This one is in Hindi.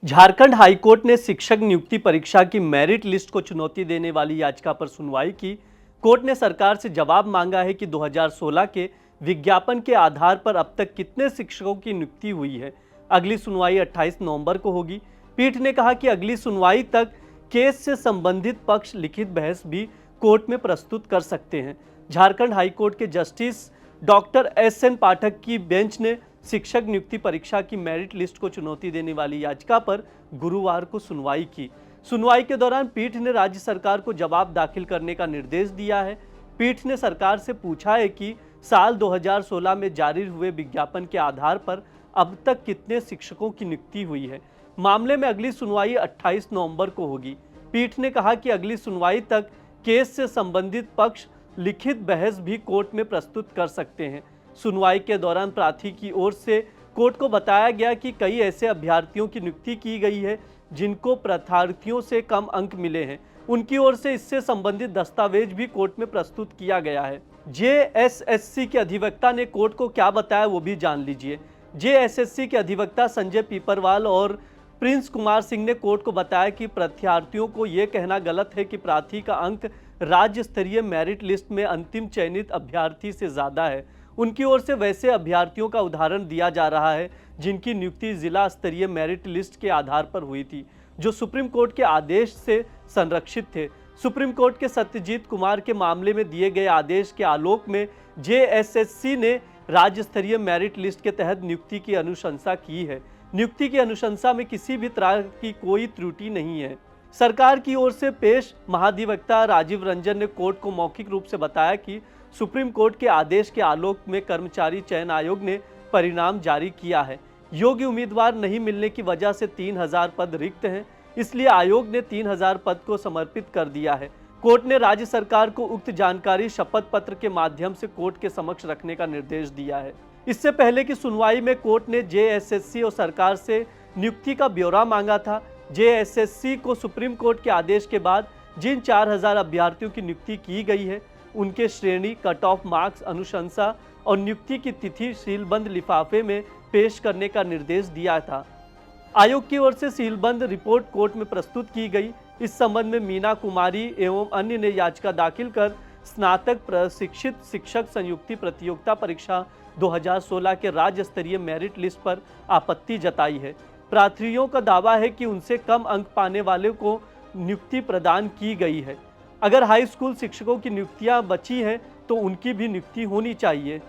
झारखंड हाईकोर्ट ने शिक्षक नियुक्ति परीक्षा की मेरिट लिस्ट को चुनौती देने वाली याचिका पर सुनवाई की। कोर्ट ने सरकार से जवाब मांगा है कि 2016 के विज्ञापन के आधार पर अब तक कितने शिक्षकों की नियुक्ति हुई है। अगली सुनवाई 28 नवंबर को होगी। पीठ ने कहा कि अगली सुनवाई तक केस से संबंधित पक्ष लिखित बहस भी कोर्ट में प्रस्तुत कर सकते हैं। झारखंड हाईकोर्ट के जस्टिस डॉक्टर एस.एन. पाठक की बेंच ने शिक्षक नियुक्ति परीक्षा की मेरिट लिस्ट को चुनौती देने वाली याचिका पर गुरुवार को सुनवाई की। सुनवाई के दौरान पीठ ने राज्य सरकार को जवाब दाखिल करने का निर्देश दिया है। पीठ ने सरकार से पूछा है कि साल 2016 में जारी हुए विज्ञापन के आधार पर अब तक कितने शिक्षकों की नियुक्ति हुई है। मामले में अगली सुनवाई 28 नवंबर को होगी। पीठ ने कहा कि अगली सुनवाई तक केस से संबंधित पक्ष लिखित बहस भी कोर्ट में प्रस्तुत कर सकते हैं। सुनवाई के दौरान प्रार्थी की ओर से कोर्ट को बताया गया कि कई ऐसे अभ्यर्थियों की नियुक्ति की गई है जिनको प्रार्थियों से कम अंक मिले हैं। उनकी ओर से इससे संबंधित दस्तावेज भी कोर्ट में प्रस्तुत किया गया है। जेएसएससी के अधिवक्ता ने कोर्ट को क्या बताया वो भी जान लीजिए। जेएसएससी के अधिवक्ता संजय पीपरवाल और प्रिंस कुमार सिंह ने कोर्ट को बताया कि प्रार्थियों को ये कहना गलत है कि प्रार्थी का अंक राज्य स्तरीय मेरिट लिस्ट में अंतिम चयनित अभ्यर्थी से ज़्यादा है। उनकी ओर से वैसे अभ्यर्थियों का उदाहरण दिया जा रहा है जिनकी नियुक्ति जिला स्तरीय मेरिट लिस्ट के आधार पर हुई थी, जो सुप्रीम कोर्ट के आदेश से संरक्षित थे। सुप्रीम कोर्ट के सत्यजीत कुमार के मामले में दिए गए आदेश के आलोक में जेएसएससी ने राज्य स्तरीय मेरिट लिस्ट के तहत नियुक्ति की अनुशंसा की है। नियुक्ति की अनुशंसा में किसी भी तरह की कोई त्रुटि नहीं है। सरकार की ओर से पेश महाधिवक्ता राजीव रंजन ने कोर्ट को मौखिक रूप से बताया कि सुप्रीम कोर्ट के आदेश के आलोक में कर्मचारी चयन आयोग ने परिणाम जारी किया है। योग्य उम्मीदवार नहीं मिलने की वजह से 3000 पद रिक्त हैं, इसलिए आयोग ने 3000 पद को समर्पित कर दिया है। कोर्ट ने राज्य सरकार को उक्त जानकारी शपथ पत्र के माध्यम से कोर्ट के समक्ष रखने का निर्देश दिया है। इससे पहले की सुनवाई में कोर्ट ने जेएसएससी और सरकार से नियुक्ति का ब्यौरा मांगा था। जेएसएससी को सुप्रीम कोर्ट के आदेश के बाद जिन 4000 अभ्यर्थियों की नियुक्ति की गई है उनके श्रेणी, कट ऑफ मार्क्स, अनुशंसा और नियुक्ति की तिथि सीलबंद लिफाफे में पेश करने का निर्देश दिया था। आयोग की ओर से सीलबंद रिपोर्ट कोर्ट में प्रस्तुत की गई। इस संबंध में मीना कुमारी एवं अन्य ने याचिका दाखिल कर स्नातक प्रशिक्षित शिक्षक संयुक्ति प्रतियोगिता परीक्षा 2016 के राज्य स्तरीय मेरिट लिस्ट पर आपत्ति जताई है। प्रार्थियों का दावा है कि उनसे कम अंक पाने वाले को नियुक्ति प्रदान की गई है। अगर हाई स्कूल शिक्षकों की नियुक्तियां बची हैं तो उनकी भी नियुक्ति होनी चाहिए।